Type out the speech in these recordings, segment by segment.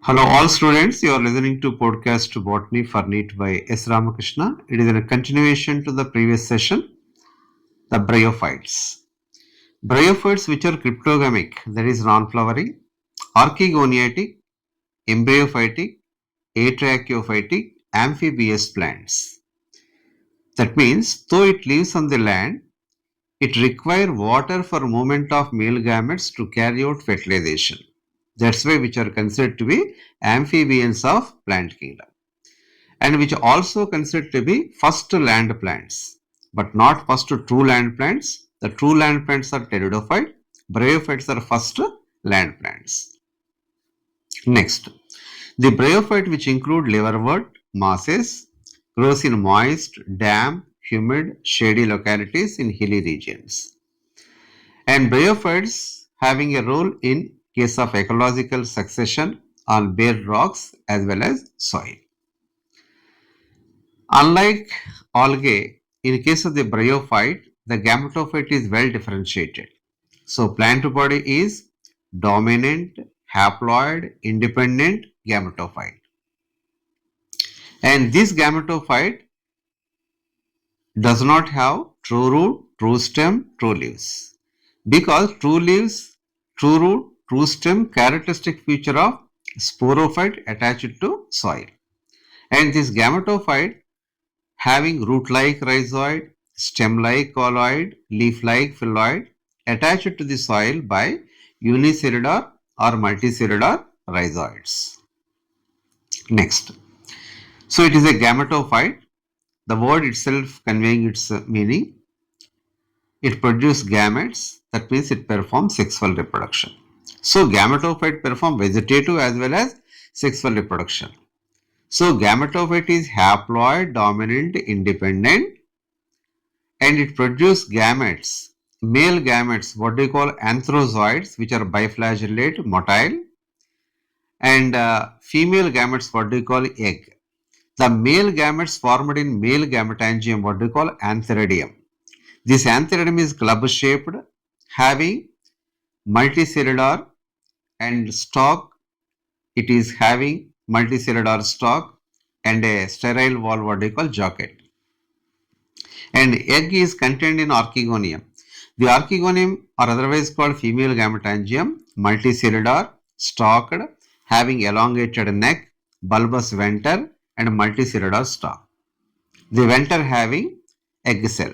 Hello, all students. You are listening to podcast Botany for NEET by S. Ramakrishna. It is a continuation to the previous session, the bryophytes. Bryophytes, which are cryptogamic, that is non-flowering, archegoniatic, embryophytic, atracheophytic, amphibious plants. That means, though it lives on the land, it requires water for movement of male gametes to carry out fertilization. That's why which are considered to be amphibians of plant kingdom, and which also considered to be first land plants, but not first true land plants. The true land plants are pteridophyte, bryophytes are first land plants. Next, the bryophyte, which include liverwort, mosses, grows in moist, damp, humid, shady localities in hilly regions. And bryophytes having a role in case of ecological succession on bare rocks as well as soil. Unlike algae, in case of the bryophyte, the gametophyte is well differentiated. So plant body is dominant, haploid, independent gametophyte. And this gametophyte does not have true root, true stem, true leaves. Because true leaves, true root, true stem characteristic feature of sporophyte attached to soil. And this gametophyte having root-like rhizoid, stem-like colloid, leaf-like phylloid attached to the soil by unicellular or multicellular rhizoids. Next. So it is a gametophyte. The word itself conveying its meaning. It produces gametes, that means it performs sexual reproduction. So gametophyte perform vegetative as well as sexual reproduction. So gametophyte is haploid, dominant, independent, and it produces gametes, male gametes, what we call anthrozoids, which are biflagellate, motile, and female gametes, what we call egg. The male gametes formed in male gametangium, what we call antheridium. This antheridium is club-shaped, having multicellular and stalk. It is having multicellular stalk and a sterile wall, what we call jacket. And egg is contained in archegonium. The archegonium, or otherwise called female gametangium, multicellular, stalked, having elongated neck, bulbous venter, and multicellular stalk. The venter having egg cell.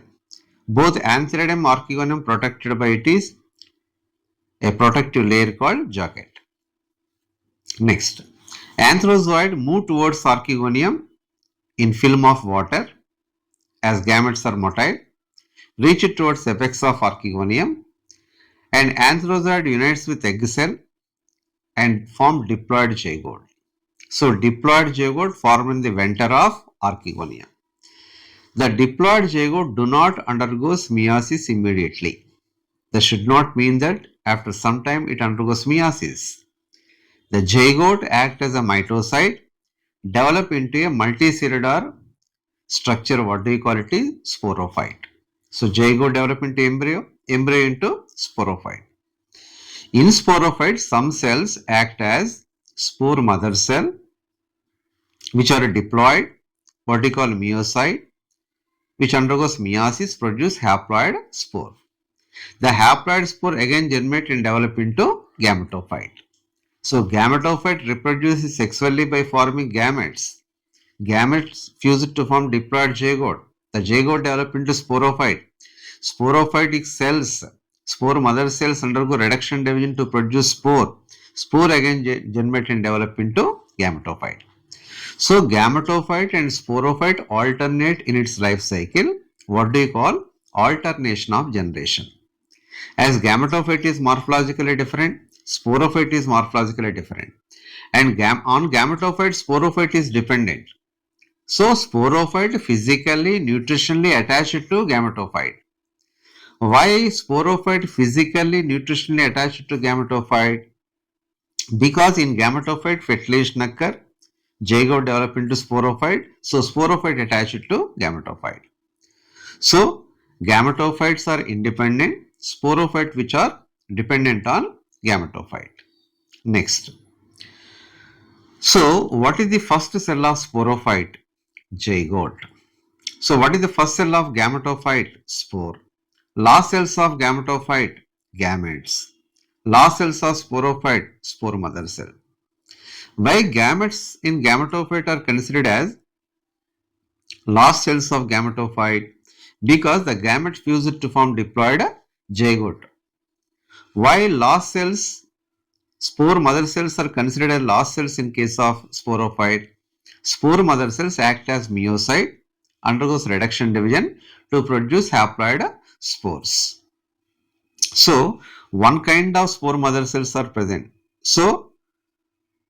Both antheridium and archegonium protected by it is a protective layer called jacket. Next, anthrozoid move towards archegonium in film of water as gametes are motile, reach it towards apex of archegonium, and anthrozoid unites with egg cell and form diploid zygote. So diploid zygote form in the venter of archegonium. The diploid zygote do not undergoes meiosis immediately. That should not mean that after some time it undergoes meiosis. The zygote act as a mitocyte, develop into a multicellular structure, what do you call it is sporophyte. So zygote develop into embryo, embryo into sporophyte. In sporophyte, some cells act as spore mother cell, which are diploid, what we call meiocyte, which undergoes meiosis, produce haploid spore. The haploid spore again germinate and develop into gametophyte. So gametophyte reproduces sexually by forming gametes. Gametes fuse to form diploid zygote. The zygote develop into sporophyte. Sporophytic cells, spore mother cells undergo reduction division to produce spore. Spore again germinate and develop into gametophyte. So gametophyte and sporophyte alternate in its life cycle. What do you call alternation of generation? As gametophyte is morphologically different, sporophyte is morphologically different. And on gametophyte, sporophyte is dependent. So sporophyte physically, nutritionally attached to gametophyte. Why sporophyte physically, nutritionally attached to gametophyte? Because in gametophyte fertilization occur, zygote develop into sporophyte, so sporophyte attached to gametophyte. So gametophytes are independent, sporophyte which are dependent on gametophyte. Next, So, what is the first cell of sporophyte? Zygote. So, what is the first cell of gametophyte? Spore. Last cells of gametophyte? Gametes. Last cells of sporophyte? Spore mother cell. Why gametes in gametophyte are considered as last cells of gametophyte? Because the gametes fused to form diploid zygote. Why last cells, spore mother cells are considered as last cells in case of sporophyte? Spore mother cells act as meiocyte, undergoes reduction division to produce haploid spores. So, one kind of spore mother cells are present. So,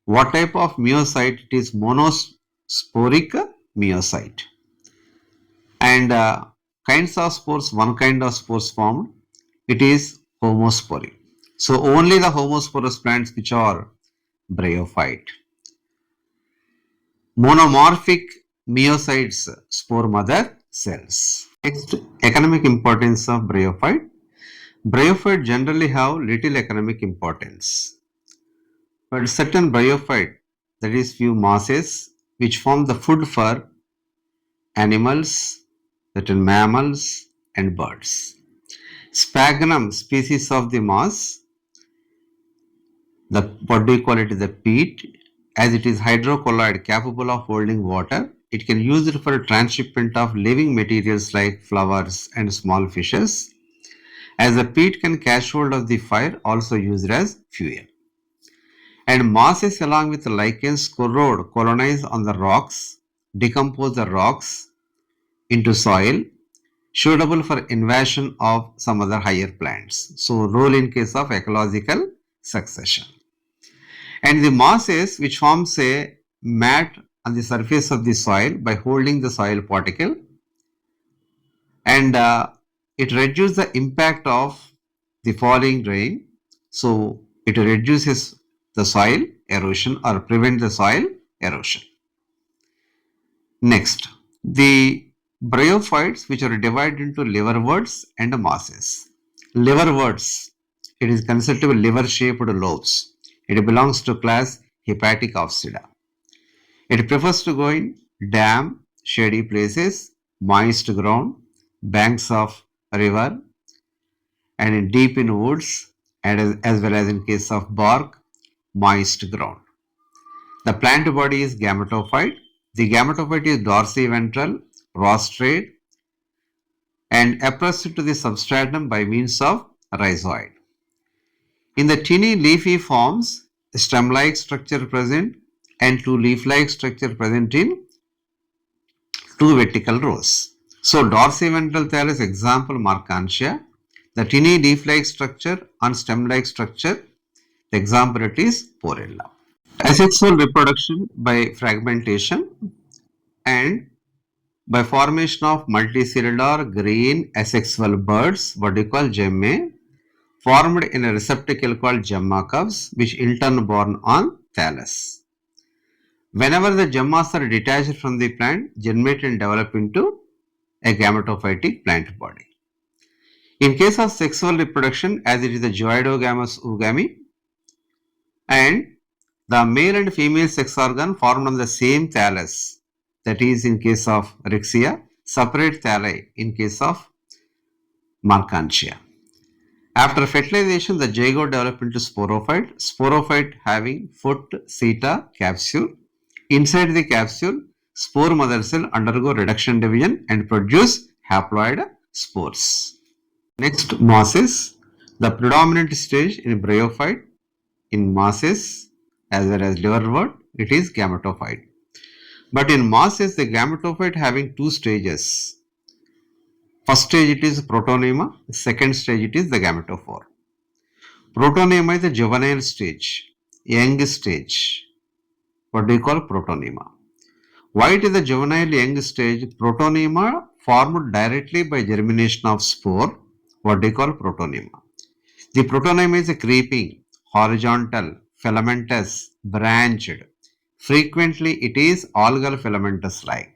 what type of meiocyte? It is monosporic meiocyte. And kinds of spores, one kind of spores formed, it is homospory. So, only the homosporous plants which are bryophyte. Monomorphic meiocytes, spore mother cells. Next, economic importance of bryophyte. Bryophyte generally have little economic importance, but certain bryophyte, that is few mosses, which form the food for animals, certain mammals and birds. Sphagnum species of the moss, the what do you call it, the peat, as it is hydrocolloid capable of holding water. It can use it for transshipment of living materials like flowers and small fishes. As the peat can catch hold of the fire, also used as fuel. And mosses along with lichens corrode, colonize on the rocks, decompose the rocks into soil, suitable for invasion of some other higher plants. So, role in case of ecological succession. And the mosses which forms a mat on the surface of the soil by holding the soil particle, and it reduces the impact of the falling rain. So, it reduces the soil erosion or prevent the soil erosion. Next, the bryophytes which are divided into liverworts and mosses. Liverworts, it is considered to be liver-shaped lobes. It belongs to class Hepatic Opsida. It prefers to go in damp, shady places, moist ground, banks of river, and deep in woods, and as well as in case of bark, moist ground. The plant body is gametophyte. The gametophyte is dorsiventral, prostrate, and oppressed to the substratum by means of rhizoid. In the tiny leafy forms, stem-like structure present and two leaf-like structure present in two vertical rows. So, dorsiventral thallus example Markantia. The tiny leaf-like structure and stem-like structure, the example it is Porella. Asexual reproduction by fragmentation and by formation of multicellular green asexual buds, what we call gemmae, formed in a receptacle called gemma cups, which in turn borne on thallus. Whenever the gemmas are detached from the plant, germinate and develop into a gametophytic plant body. In case of sexual reproduction, as it is the zoidogamous oogamy, and the male and female sex organ formed on the same thallus, that is in case of Rixia, separate thalli in case of Markantia. After fertilization, the zygote develop into sporophyte. Sporophyte having foot, seta, capsule. Inside the capsule, spore mother cell undergo reduction division and produce haploid spores. Next, mosses. The predominant stage in bryophyte in mosses as well as liverwort, it is gametophyte. But in mosses, the gametophyte having two stages. First stage it is protonema, second stage it is the gametophore. Protonema is the juvenile stage, young stage. What do you call protonema? Why it is the juvenile young stage? Protonema formed directly by germination of spore. What do you call protonema? The protonema is a creeping, horizontal, filamentous, branched. Frequently it is algal filamentous like.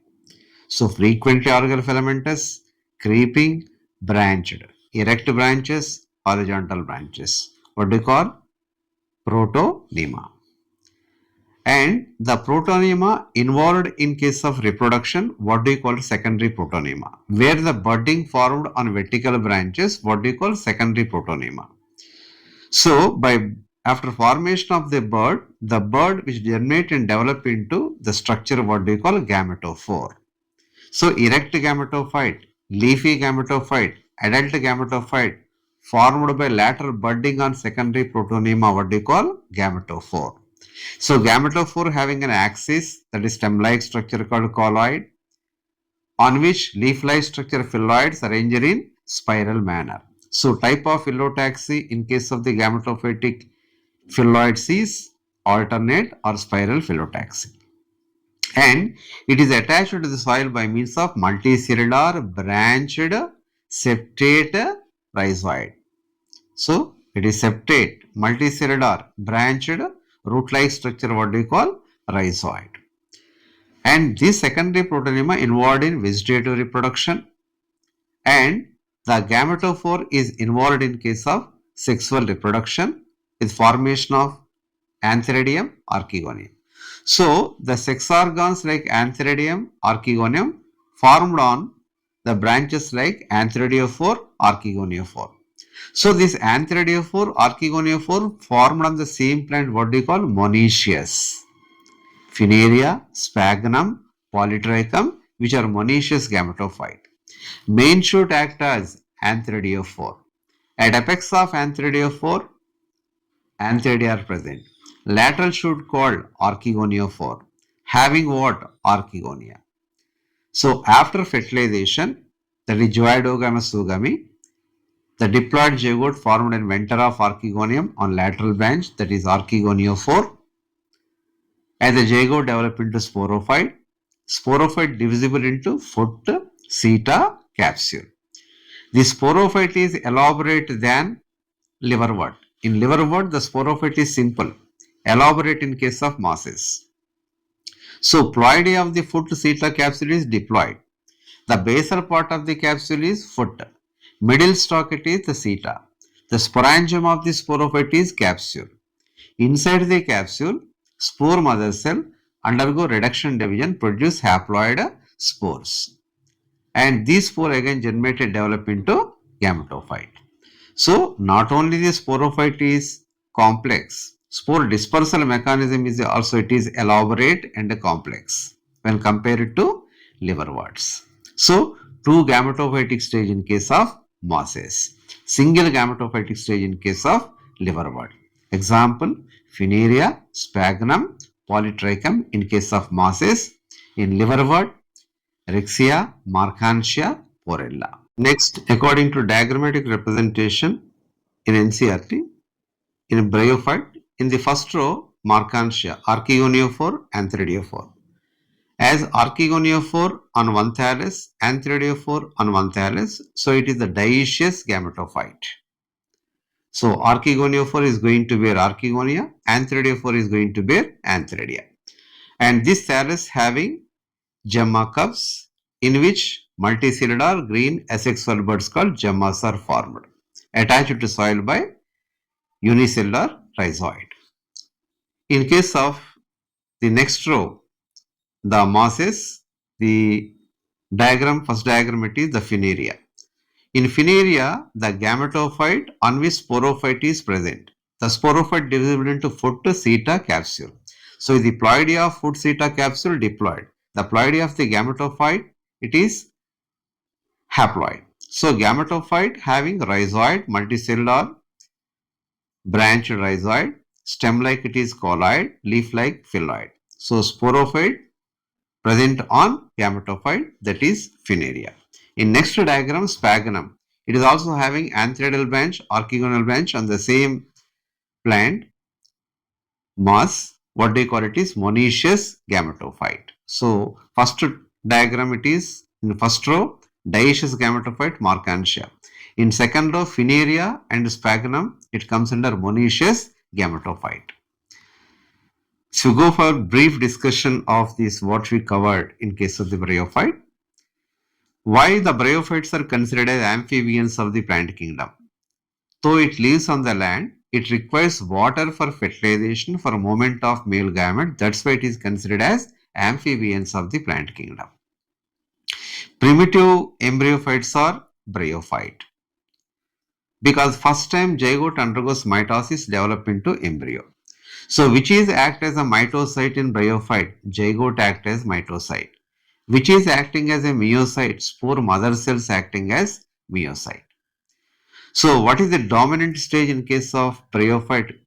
So frequently algal filamentous, creeping, branched, erect branches, horizontal branches. What do you call? Protonema. And the protonema involved in case of reproduction, what do you call secondary protonema? Where the budding formed on vertical branches, what do you call secondary protonema? So, after formation of the bird which germinate and develop into the structure, what do you call gametophore? So, erect gametophyte, leafy gametophyte, adult gametophyte formed by lateral budding on secondary protonema, what do you call gametophore? So, gametophore having an axis, that is stem-like structure called colloid, on which leaf-like structure phylloids arranged in spiral manner. So, type of phyllotaxy in case of the gametophytic phylloids is alternate or spiral phyllotaxy. And it is attached to the soil by means of multicellular branched septate rhizoid. So, it is septate, multicellular, branched, root-like structure, what do you call rhizoid. And this secondary protonema involved in vegetative reproduction, and the gametophore is involved in case of sexual reproduction with formation of Antheridium, archegonium. So, the sex organs like Antheridium, archegonium formed on the branches like Antheridiophore, archegoniophore. So, this Antheridiophore, archegoniophore formed on the same plant, what do you call monoecious. Funaria, sphagnum, polytrichum, which are monoecious gametophyte. Main shoot act as Antheridiophore. At apex of Antheridiophore, antheridia are present. Lateral shoot called archegoniophore, having what? Archegonia. So after fertilization, that is zoidogamous sugami, the diploid zygote formed in venter of archegonium on lateral branch, that is archegoniophore. As the zygote develop into sporophyte, sporophyte divisible into foot, seta, capsule. The sporophyte is elaborate than liverwort. In liverwort, the sporophyte is simple, elaborate in case of mosses. So, ploidy of the foot seta capsule is diploid. The basal part of the capsule is foot. Middle stalk it is the seta. The sporangium of the sporophyte is capsule. Inside the capsule, spore mother cell undergo reduction division, produce haploid spores. And these spores again germinated develop into gametophyte. So, not only the sporophyte is complex, spore dispersal mechanism is also it is elaborate and complex when compared to liverworts. So, two gametophytic stage in case of mosses, single gametophytic stage in case of liverwort. Example, Funaria, sphagnum, polytrichum in case of mosses, in liverwort, Rixia, Marchantia, Porella. Next, according to diagrammatic representation in NCERT, in bryophyte, in the first row, Marchantia, archegoniophore, antheridiophore. As archegoniophore on one thallus, antheridiophore on one thallus, so it is the dioecious gametophyte. So archegoniophore is going to bear archegonia, antheridiophore is going to bear antheridia. And this thallus having gemma cups in which multicellular green asexual buds called gemmas are formed, attached to soil by unicellular rhizoid. In case of the next row, the mosses, the first diagram it is the Funaria. In Funaria, the gametophyte on which sporophyte is present. The sporophyte divisible into foot, seta, capsule. So, the ploidy of foot, seta, capsule diploid. The ploidy of the gametophyte, it is haploid. So, gametophyte having rhizoid, multicellular, branched rhizoid, stem like it is colloid, leaf like phylloid. So, sporophyte present on gametophyte, that is Funaria. In next diagram, sphagnum, it is also having antheridal branch, archegonal branch on the same plant mass. What they call it is monoecious gametophyte. So first diagram it is in first row dioecious gametophyte Marchantia. In second row Funaria and sphagnum, it comes under monoecious gametophyte. So we go for brief discussion of this what we covered in case of the bryophyte. Why the bryophytes are considered as amphibians of the plant kingdom? Though it lives on the land, it requires water for fertilization for movement of male gamete. That's why it is considered as amphibians of the plant kingdom. Primitive embryophytes are bryophyte because first time zygote undergoes mitosis develop into embryo. So which is act as a mitocyte in bryophyte? Zygote act as mitocyte. Which is acting as a meiocyte? Spore mother cells acting as meiocyte. So what is the dominant stage in case of bryophyte?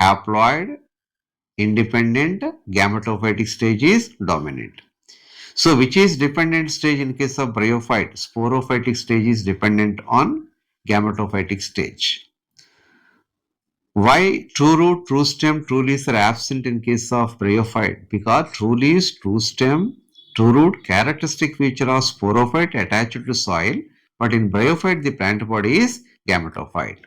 Haploid, independent, gametophytic stage is dominant. So which is dependent stage in case of bryophyte? Sporophytic stage is dependent on gametophytic stage. Why true root, true stem, true leaves are absent in case of bryophyte? Because true leaves, true stem, true root characteristic feature of sporophyte attached to soil, but in bryophyte the plant body is gametophyte.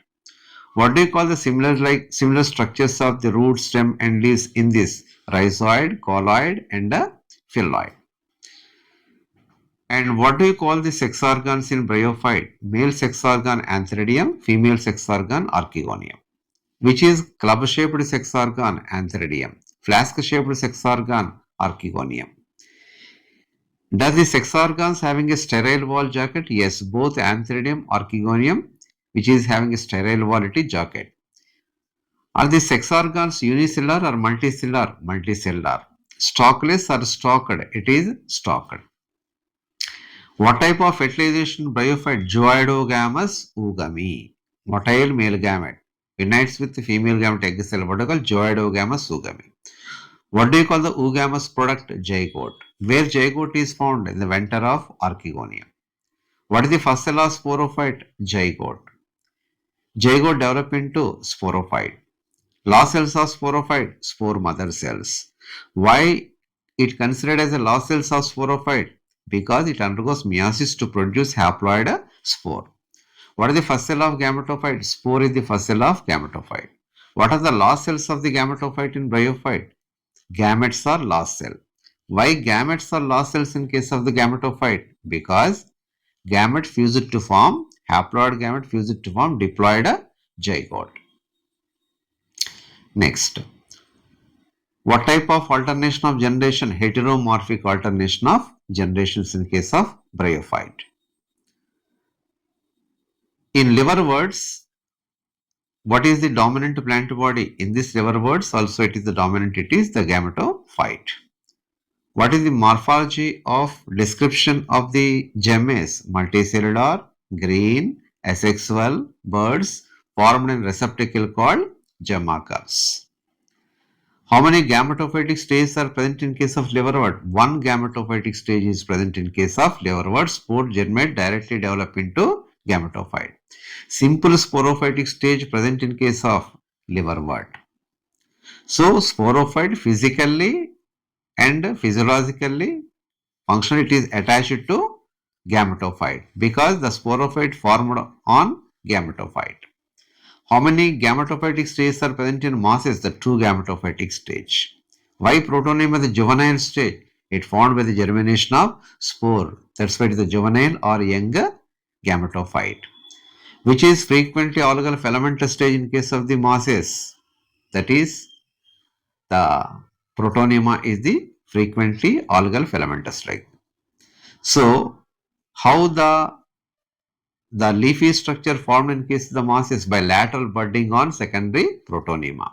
What do you call the similar structures of the root, stem and leaves in this? Rhizoid, colloid and a phylloid. And what do you call the sex organs in bryophyte? Male sex organ antheridium, female sex organ archegonium. Which is club-shaped sex organ antheridium, flask-shaped sex organ archegonium. Does the sex organs having a sterile wall jacket? Yes, both antheridium, archegonium, which is having a sterile wall, it is jacket. Are the sex organs unicellular or multicellular? Multicellular. Stalkless or stalked? It is stalked. What type of fertilization bryophyte? Zooidogamous oogamy. Motile male gamete. Unites with the female gamete egg cell. What do you call zooidogamous oogamy? What do you call the oogamous product? Zygote. Where zygote is found? In the venter of archegonium. What is the first cell of sporophyte? Zygote. Zygote develop into sporophyte. Last cells of sporophyte, spore mother cells. Why it considered as a last cells of sporophyte? Because it undergoes meiosis to produce haploid spore. What is the first cell of gametophyte? Spore is the first cell of gametophyte. What are the last cells of the gametophyte in bryophyte? Gametes are last cell. Why gametes are last cells in case of the gametophyte? Because gamete fused to form, haploid gamete fused to form diploid zygote. Next, what type of alternation of generation? Heteromorphic alternation of generations in case of bryophyte. In liverworts, what is the dominant plant body? In this liverworts also it is the dominant, it is the gametophyte. What is the morphology of description of the gemmes? Multicellular, green, asexual, birds formed in receptacle called gemmacarps. How many gametophytic stages are present in case of liverwort? One gametophytic stage is present in case of liverwort. Spore germinate directly develop into gametophyte. Simple sporophytic stage present in case of liverwort. So sporophyte physically and physiologically functionally it is attached to gametophyte because the sporophyte formed on gametophyte. How many gametophytic stages are present in mosses? The two gametophytic stage. Why protonium is the juvenile stage? It formed by the germination of spore. That's why it is the juvenile or young gametophyte. Which is frequently algal filamentous stage in case of the mosses. That is the protonium is the frequently algal filamentous stage. So how the leafy structure formed in case of the moss is by lateral budding on secondary protonema.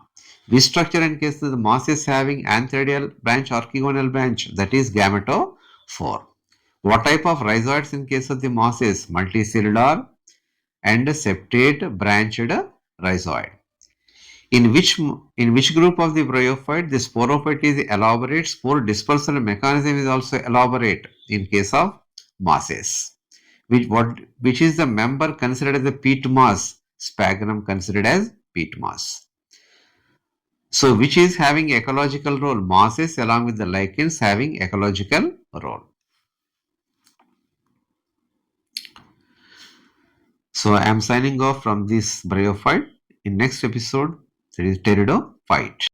This structure in case of the moss is having antheridial branch, archegonial branch, that is gametophore. What type of rhizoids in case of the moss is? Multicellular and septate branched rhizoid. In which group of the bryophyte the sporophyte is elaborate, spore dispersal mechanism is also elaborate in case of mosses. Which is the member considered as a peat moss? Sphagnum considered as peat moss. So which is having ecological role? Mosses along with the lichens having ecological role. So I am signing off from this bryophyte. In next episode, there is pteridophyte.